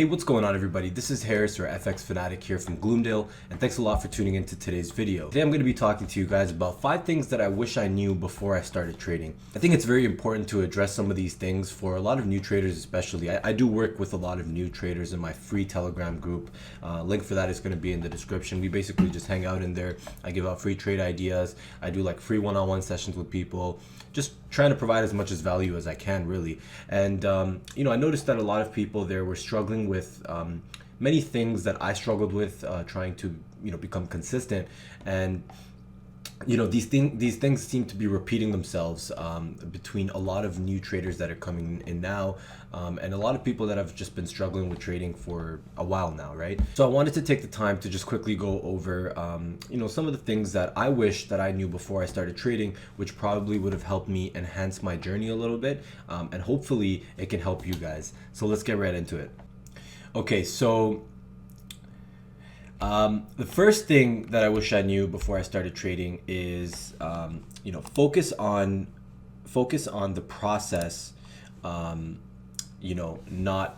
Hey, what's going on everybody? This is Harris or FX Fanatic here from Gloomdale, and thanks a lot for tuning into today's video. Today I'm going to be talking to you guys about 5 things that I wish I knew before I started trading. I think it's very important to address some of these things for a lot of new traders especially. I do work with a lot of new traders in my free Telegram group. Link for that is going to be in the description. We basically just hang out in there. I give out free trade ideas. I do like free one-on-one sessions with people. Just trying to provide as much as value as I can, really. And I noticed that a lot of people there were struggling with many things that I struggled with, trying to become consistent. And these things seem to be repeating themselves between a lot of new traders that are coming in now, and a lot of people that have just been struggling with trading for a while now, right? So I wanted to take the time to just quickly go over some of the things that I wish that I knew before I started trading, which probably would have helped me enhance my journey a little bit, and hopefully it can help you guys. So let's get right into it. Okay, so the first thing that I wish I knew before I started trading is, focus on the process, not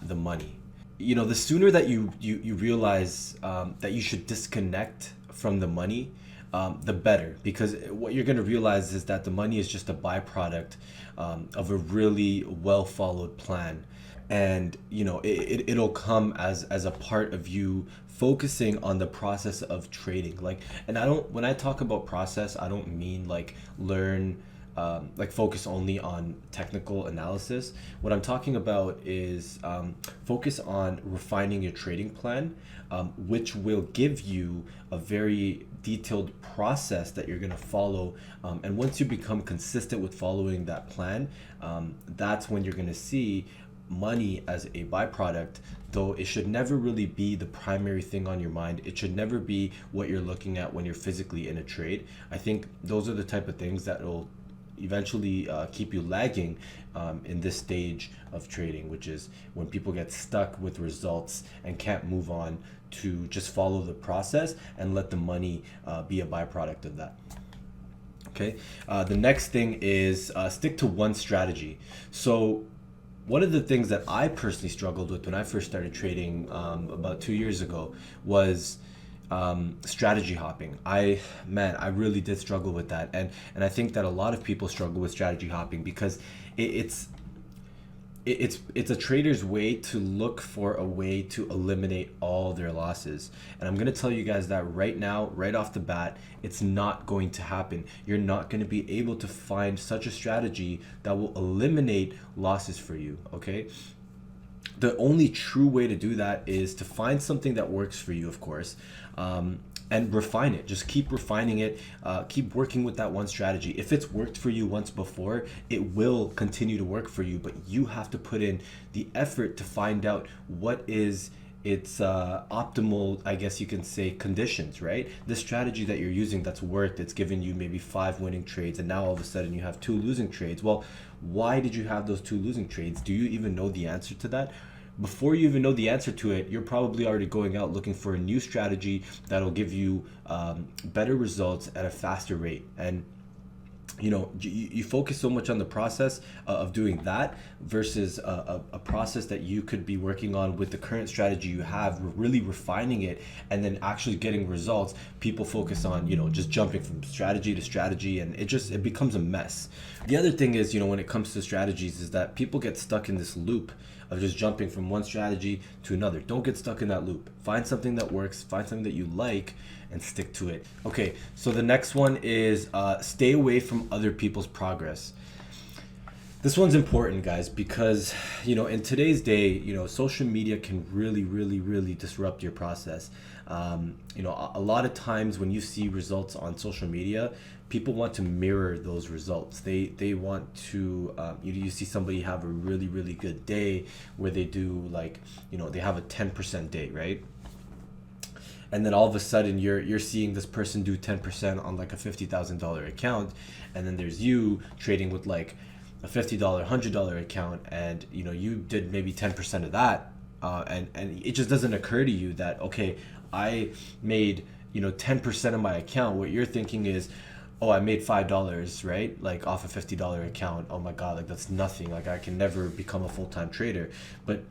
the money. The sooner that you realize that you should disconnect from the money, the better, because what you're going to realize is that the money is just a byproduct of a really well followed plan. And it'll come as a part of you focusing on the process of trading. When I talk about process, I don't mean focus only on technical analysis. What I'm talking about is focus on refining your trading plan, which will give you a very detailed process that you're going to follow. And once you become consistent with following that plan, that's when you're going to see money as a byproduct, though it should never really be the primary thing on your mind. It should never be what you're looking at when you're physically in a trade. I think those are the type of things that will eventually keep you lagging in this stage of trading, which is when people get stuck with results and can't move on to just follow the process and let the money be a byproduct of that. Okay, the next thing is stick to one strategy. So one of the things that I personally struggled with when I first started trading about 2 years ago was strategy hopping. I really did struggle with that, and I think that a lot of people struggle with strategy hopping because it's a trader's way to look for a way to eliminate all their losses. And I'm going to tell you guys that right now, right off the bat, it's not going to happen. You're not going to be able to find such a strategy that will eliminate losses for you, okay? The only true way to do that is to find something that works for you, of course, and refine it. Just keep refining it. Keep working with that one strategy. If it's worked for you once before, it will continue to work for you, but you have to put in the effort to find out what is its optimal, I guess you can say, conditions, right? The strategy that you're using that's worked, it's given you maybe 5 winning trades, and now all of a sudden you have 2 losing trades. Well, why did you have those 2 losing trades? Do you even know the answer to that? Before you even know the answer to it, you're probably already going out looking for a new strategy that'll give you better results at a faster rate. And you focus so much on the process of doing that versus a process that you could be working on with the current strategy you have, really refining it and then actually getting results. People focus on just jumping from strategy to strategy, and it becomes a mess. The other thing is, when it comes to strategies, is that people get stuck in this loop of just jumping from one strategy to another. Don't get stuck in that loop. Find something that works, find something that you like, and stick to it. Okay, so the next one is stay away from other people's progress. This one's important, guys, because in today's day, social media can really disrupt your process. A lot of times when you see results on social media, people want to mirror those results. They want to you see somebody have a really good day where they do they have a 10% day, right? And then all of a sudden you're seeing this person do 10% on like a $50,000 account, and then there's you trading with like a $50, $100 account, and you did maybe 10% of that, and it just doesn't occur to you that, okay, I made 10% of my account. What you're thinking is, oh, I made $5, right? Like off a $50 account. Oh my God, like that's nothing. Like I can never become a full-time trader. But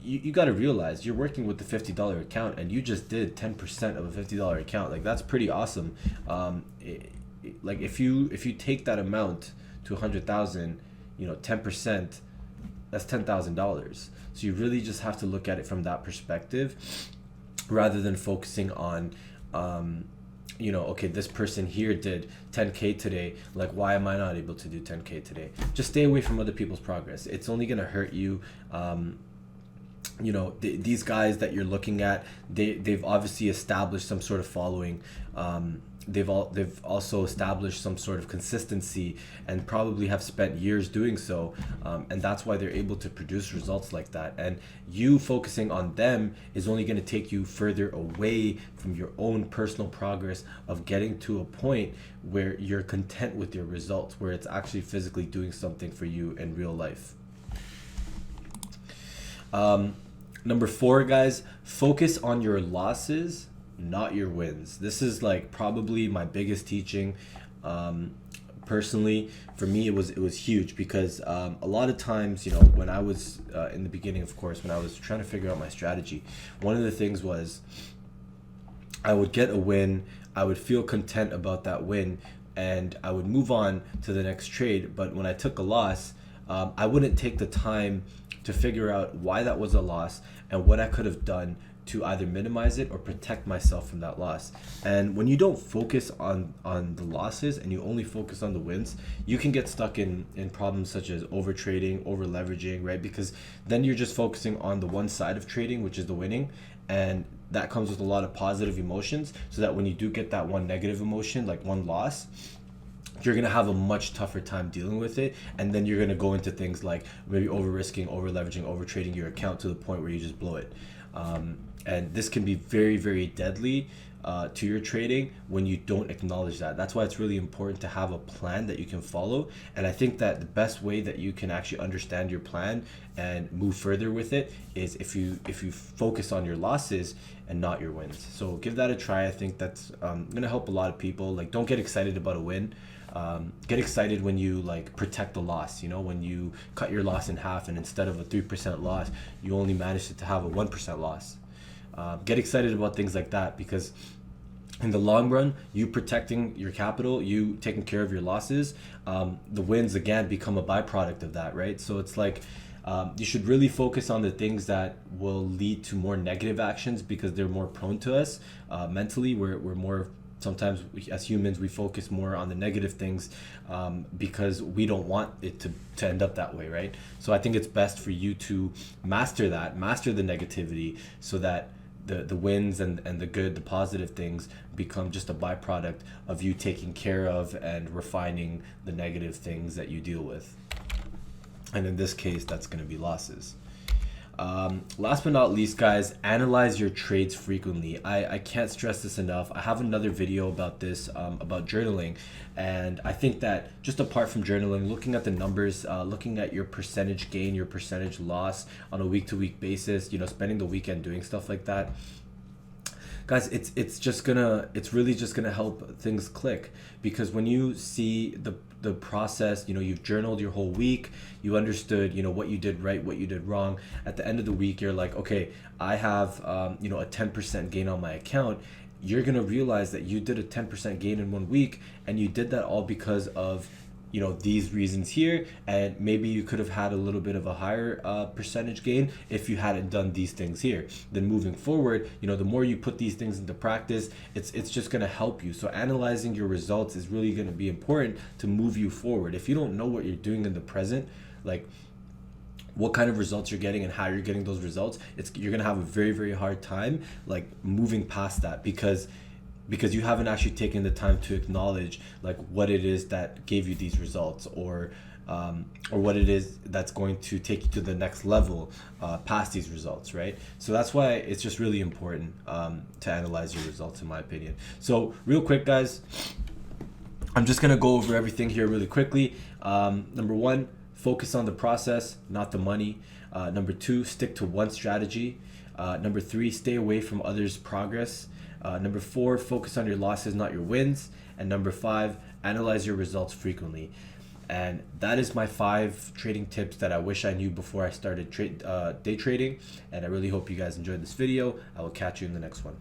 you got to realize you're working with the $50 account, and you just did 10% of a $50 account. Like, that's pretty awesome. Like, if you take that amount to 100,000, 10%, that's $10,000. So you really just have to look at it from that perspective, rather than focusing on, okay, this person here did 10K today. Like, why am I not able to do 10K today? Just stay away from other people's progress. It's only going to hurt you. These guys that you're looking at, they've obviously established some sort of following. They've also established some sort of consistency, and probably have spent years doing so, and that's why they're able to produce results like that. And you focusing on them is only going to take you further away from your own personal progress of getting to a point where you're content with your results, where it's actually physically doing something for you in real life. Number 4, guys, focus on your losses, not your wins. This is like probably my biggest teaching. Personally, for me, it was huge, because a lot of times, when I was in the beginning, of course, when I was trying to figure out my strategy, one of the things was I would get a win, I would feel content about that win, and I would move on to the next trade. But when I took a loss, I wouldn't take the time to figure out why that was a loss and what I could have done to either minimize it or protect myself from that loss. And when you don't focus on the losses and you only focus on the wins, you can get stuck in problems such as over trading, over leveraging, right? Because then you're just focusing on the one side of trading, which is the winning, and that comes with a lot of positive emotions, so that when you do get that one negative emotion, like one loss, you're going to have a much tougher time dealing with it. And then you're going to go into things like maybe over risking, over leveraging, over trading your account to the point where you just blow it. And this can be very, very deadly to your trading when you don't acknowledge that. That's why it's really important to have a plan that you can follow. And I think that the best way that you can actually understand your plan and move further with it is if you focus on your losses and not your wins. So give that a try. I think that's going to help a lot of people. Like, don't get excited about a win. Get excited when you protect the loss, when you cut your loss in half, and instead of a 3% loss, you only managed to have a 1% loss. Get excited about things like that, because in the long run, you protecting your capital, you taking care of your losses, the wins again become a byproduct of that, right? So it's like, you should really focus on the things that will lead to more negative actions, because they're more prone to us mentally. We're more, sometimes as humans, we focus more on the negative things because we don't want it to end up that way, right? So I think it's best for you to master the negativity, so that the wins and the good, the positive things become just a byproduct of you taking care of and refining the negative things that you deal with. And in this case, that's going to be losses. Last but not least, guys, analyze your trades frequently. I can't stress this enough. I have another video about this, about journaling. And I think that just apart from journaling, looking at the numbers, looking at your percentage gain, your percentage loss on a week-to-week basis, spending the weekend doing stuff like that, guys, it's really just gonna help things click. Because when you see the process, you've journaled your whole week, you understood what you did right, what you did wrong. At the end of the week, you're like, okay, I have a 10% gain on my account. You're gonna realize that you did a 10% gain in 1 week, and you did that all because of these reasons here, and maybe you could have had a little bit of a higher percentage gain if you hadn't done these things here. Then moving forward, the more you put these things into practice, it's just going to help you. So analyzing your results is really going to be important to move you forward. If you don't know what you're doing in the present, like what kind of results you're getting and how you're getting those results, you're going to have a very, very hard time like moving past that, because you haven't actually taken the time to acknowledge like what it is that gave you these results, or what it is that's going to take you to the next level past these results, right? So that's why it's just really important to analyze your results, in my opinion. So real quick, guys, I'm just gonna go over everything here really quickly. Number 1, focus on the process, not the money. Number 2, stick to one strategy. Number 3, stay away from others' progress. Number 4, focus on your losses, not your wins. And number 5, analyze your results frequently. And that is my 5 trading tips that I wish I knew before I started day trading. And I really hope you guys enjoyed this video. I will catch you in the next one.